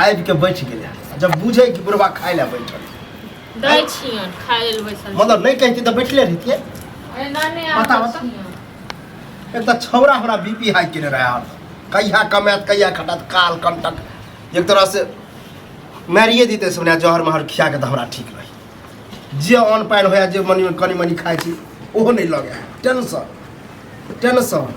आबि के बैठ गेलै जब बुझे कि बुढ़वा खाय ले बैठल दै छियन खाय लेल बैसल मतलब नहीं कहती तो बैठले रहतिए अरे नाने बता एक तो छौरा हमरा बीपी हाई केने रहा कहिया कमात कहिया खटात काल कंटक एक तरह से मारिए दीते सुने जहर महर खिया के तो हमरा ठीक रही जे अन्न पानि होया जे मनी कनी मनी खाइ छी ओहो नहीं लगे टेंशन टेंशन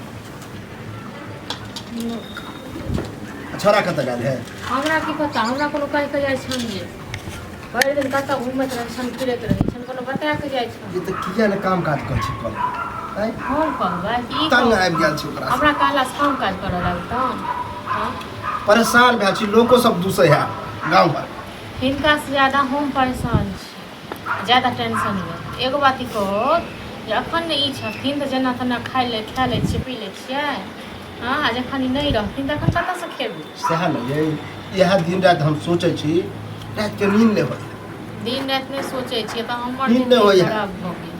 छोरा कतऽ गेल है हमरा की पता हमरा कोनो कहि के जाइ छन जे भरि दिन कतऽ घुमैत रहै छन फिरैत रहै छन कोनो बता के जाइ छन ये तो किया ने काम काज कर छी कल हम कहबै कि तंग आबि गेल छी ओकरा हमरा कहला से काम काज करऽ लागतन हां परेशान भए छी लोको सब दूसै है गांव भर हिनका से ज्यादा हम परेशान छी ज्यादा टेंशन में एगो बात ई कहो जे अखन ने ई छथिन तऽ जेना तेना खा लै छियै पी लै छियै हाँ आ जखन ई नहीं रहथिन तखन कतऽ से खेबै सएह ने यह दिन रात हम सोचै छी रात के नींद नहीं होय दिन रात नहीं सोचै छियै तऽ हमर नींद नहि होइए। खराब भऽ गेल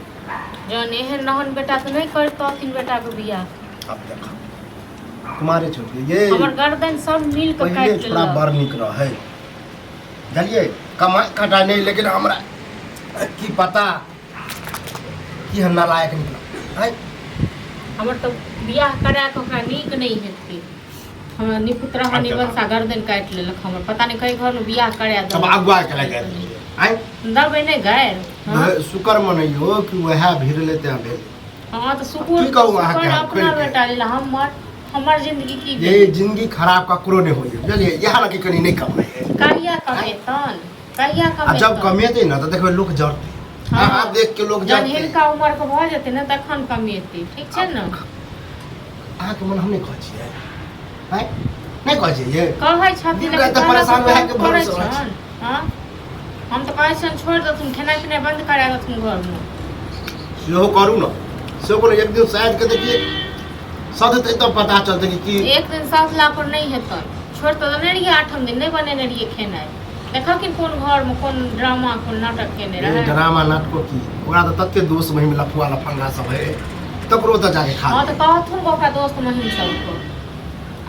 जहन एहन रहन बेटा तऽ नहीं करतथिन बेटा के बियाह अब देखो कुमारे छोटे ये हमर गर्दन सब मिल के पहले काटि थोड़ा लेलक बड़ निक रहे जानिए कमाई काटा नहीं लेकिन हमरा की पता कि हम नालायक निकला है हमर तो बियाह करा के ओकरा नीक नहीं हेतै हमरा निपुत्रा हनी वंशा गर्दन काटि लेलक हमर पता नहीं कई घर में बियाह करा दे सब अगुआ के लगे आई दबे नहीं गैर हाँ? शुक्र मनइयो कि वह भीड़ लेते हैं भेल हाँ तो सुकून की कहूँ अहाँ के अपना खोलि के? बेटा लेला हमर जिंदगी की ये जिंदगी खराब ककरो नहीं होई बुझलिए यहाँ लगे कनी नहीं कमाई है कहिया कमेतन कहिया आ जब कमेतन कमेते ना तो देखो लोग जरते हाँ। हाँ देख के लोग जब जरते हिनका उम्र के भऽ जेतै ने तखन कमेतै ठीक छै ने अहाँ के मन हम नहीं कहै छियै हैं नहीं कहै छियै कहै छथिन हमरा तऽ परेशान भए के करै भरोसा होइ छै। छन हाँ हम तो कहै छन छोड़ देथुन खेनाइ पिनाइ बंद करा देथुन घर में सेहो करू ना सेहो कोनो एक दिन शायद के देखिए सदते तो पता चलते कि एक दिन सासला पर नहीं हेतन छोड़ तो देने रहिए 8 दिन नहीं बनेने रहिए खेनाइ देखलखिन कोन घर में कोन ड्रामा कोन नाटक केने रहे ड्रामा नाटको की ओकरा तो तत्ते दोस्त महिम लफुआ लफंगा सब है तकरो तो जाके खा हाँ तो कहथुन ओकरा दोस्त महिम सबको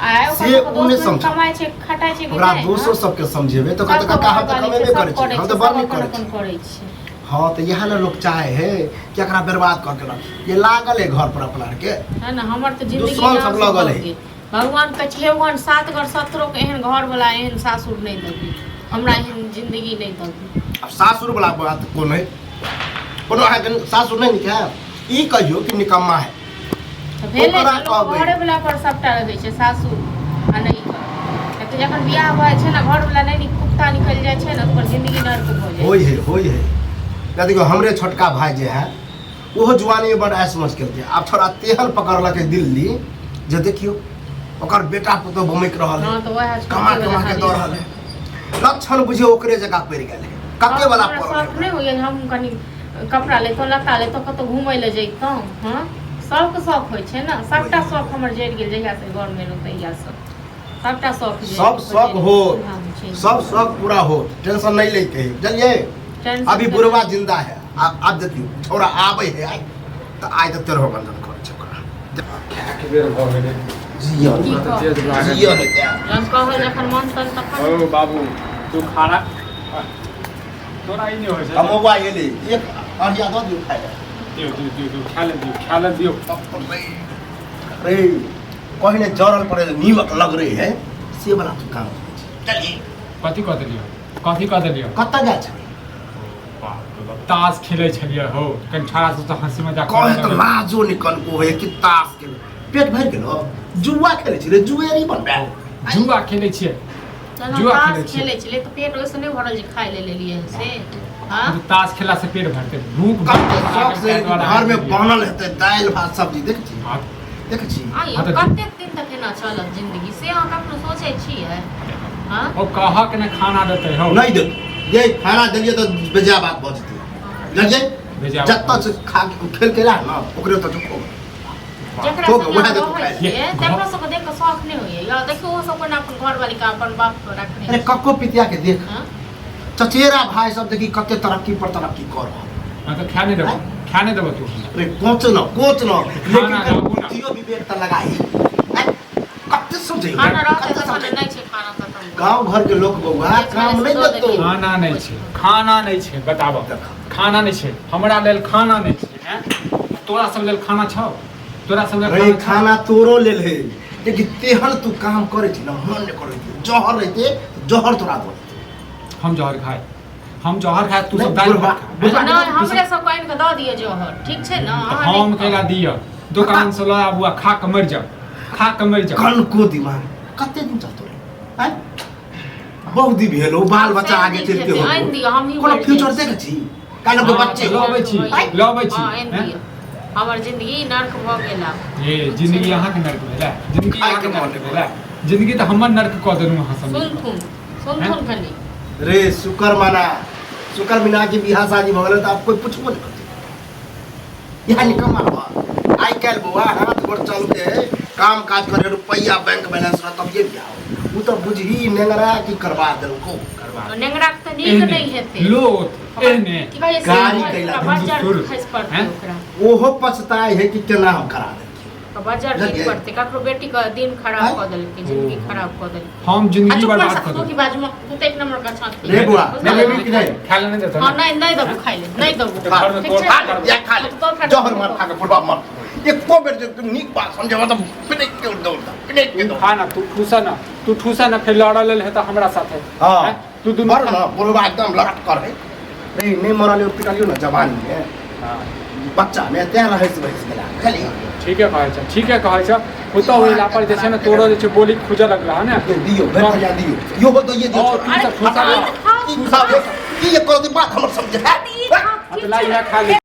आय से ओकरा उ नहीं दोस्त समझ कमाइ छै खटाइ छै कि ओकरा नहीं, दोस्तों हाँ? सबके समझेबे तो कहते सबके का हम तो बगल कमेबे सब करे छी हम तो छै, बड़ सब नहीं अपन करे अपन छी करै छै हाँ तो यहाँ ना लोग चाहे है कि एकरा बर्बाद करके रख ये लागल है घर पर अपना के है ना हमर तो जिंदगी दुश्मन सब नाश लगल भऽ है। गेल। भगवान के छै भगवान 7 घर 17 के एहन घर वाला एहन सासुर नहीं देबी हमरा एहन जिंदगी नहीं देबी अब सासुर वाला बात कौन है कोनो अहाँ के सासुर नहीं निके ई कहियो कि निकम्मा है तो भेले ओकरा ने लोग कहबै। घरे वाला पर सबटा रहै छै सासुर आ नहीं घर तो जखन बियाह भऽ छै ना घर वाला नहीं कुत्ता निकल जाय छै ना तो ओकर जिंदगी नर्क भऽ जाय होई है या देखो हमरे छोटका भाई जे है ओहो जुआनी में बड़ ऐश मच केलकै आब थोड़ा तेहन पकड़लक है दिल्ली जे देखियो ओकर बेटा पुतो बमैक रहल है हाँ तो वह कमा कमा के दौड़ रहल है लक्षण बुझियो ओकरे जगह पड़ गेल है कके वाला हमरा पड़ शौक नहीं होइए जे हम कनी कपड़ा लेतौ लत्ता लेतौ कतौ घूमय ले जैतौं हाँ सबके शौक होइ छै ना सबटा शौक हमर जरि गेल जहिया से घर में रहौ तहिया से सबटा शौक जरि सब गेल, शौक हो हाँ, छै। सब शौक पूरा हो टेंशन नहीं लेके है चलिए टेंशन अभी के बुढ़वा नहीं। जिंदा है आप देखियो छोरा आवे है आई तो आज तक तेरह बंधन कर छोकरा के बेर भऽ गेलै जियो की कहब? तेज लागल जियो है त्या जब कहल जखन मन तन तखन ओ बाबू तू खाना तोरा ई नहीं होइ छै हम मोबाइल ले एक अढ़िया दो दियो खाए दियो खा ले दियो अरे कहीं ने जरल पड़े नीमक लग रही है से वाला तो काम चलिए कथी कह देलियो कत्ता जा छै ताश खेलै छलियै हो कनि छाड़ा से तो हंसी मजाक कहे तो लाजो निकल को है कि ताश के पेट भर गेलो जुआ खेले छी रे जुए नहीं बनबे जुआ खेलै छियै चलो जुआ ताश खेलै छियै। खेलै छलै तऽ पेट ओइसे नहि भरल जे खाइ ले लेलियै से हाँ ताश खेला से पेट भरते भूख कत्ते शौक से घर में बनल हेते दाल भात सब्जी देख छी देख छी आई हाँ तो- कतेक दिन तक एना चलत जिंदगी से अहाँ कखनो सोचै छियै हाँ ओ कहक ने खाना देते हो नहीं दे ये खाना दिलिए तो बेजा बात बचती बेजा लगे बात जत्ता से खा के खेल के ला ना ओकरे तो चुप जकरा ठोक, संगे वएह देखो रहै खाइ। छियै तकरा सबके देख कऽ शौक नहि होइए या देखियो ओ सब अपन अपन घरवाली का अपन बाप पर रखने अरे कक्को पितिया के देख हाँ? चचेरा भाई सब देखी कते तरक्की पर तरक्की कर रहा हाँ तो खाने देबो तू अरे कोच न खाना लेकिन खाबू ना। जियो विवेक त लगाई हैं? कते कते समझे खाना रहते तो खाना नहीं छे खाना खत्म गांव घर के लोग बउआ काम नहीं देतो खाना नहीं छै खाना नहीं छै बताबो खाना नहीं छै हमरा लेल खाना नहीं छै हैं तोरा सब लेल खाना छौ तोरा सब लेल रे खाना तोरो लेल है लेकिन तेहन तू काम करे छी ना मन ने करे जहर रहते जहर तोरा दो हम जहर खाए तू सब दाल भात खा। नहीं हमरे सब कोइन के द दिए जोहर ठीक छै ना हम केला दिया दुकान से ला बुआ खा के मर जा कल को दिमाग कते दिन चलतो रे हैं बहुत दिन भेलो बाल बच्चा आगे चलते हो आइन दियो हम ही कोनो फ्यूचर देख छी काल के बच्चे लबै छी हैं हमर जिंदगी नरक भ गेला ये जिंदगी यहाँ के नरक भेला जिंदगी यहाँ के नरक भेला जिंदगी तो हमर नरक क देनु हां सब सुन खनी रे शुक्र मिना के बियाह शादी भ गेल त आप कोई पूछबो नहीं करते यहाँ निकम्मा बा आई काल बुआ हाथ गोड़ चलते काम काज करे रुपया बैंक बैलेंस रह तब ये बियाह हो उ तो बुझही नेंगरा की करवा देल को करवा नेंगरा त नीक नहीं हेते लोट एने गाड़ी कैला बाजार खस पड़ते ओकरा ओहो पछताए है कि केना हम करा दे बाजार ठीक पड़ते ककरो बेटी का दिन खराब क देल के जिंदगी खराब क देल हम जिंदगी बर्बाद कर की बाजू में तू तो एक नंबर का छाती रे बुआ नहीं बेबी की नहीं खा लेने देता हां नहीं दबो खाई ले नहीं दबो खा या खा ले जहर मार खा के फुटबा मर एक को बेर तुम नीक बात समझे मतलब पिनेक के दौड़ता पिनेक के खा ना तू ठूसा ना फिर लड़ा ले है तो हमरा साथे हां तू दुनु मर ना बोलबा एकदम लड़ट कर है नहीं मरलियो पिटलियो ना जवानी में हां बच्चा में त्या रहे से बहिस गेला खाली ठीक है कहै छ होता होइला पर जे छै ना तोरो जे छै बोली खुजा लगला है ना दियो भेट जा दियो यो हो तो ये दियो अरे की ये कर दे बात हमर समझे अतला इहा खा ले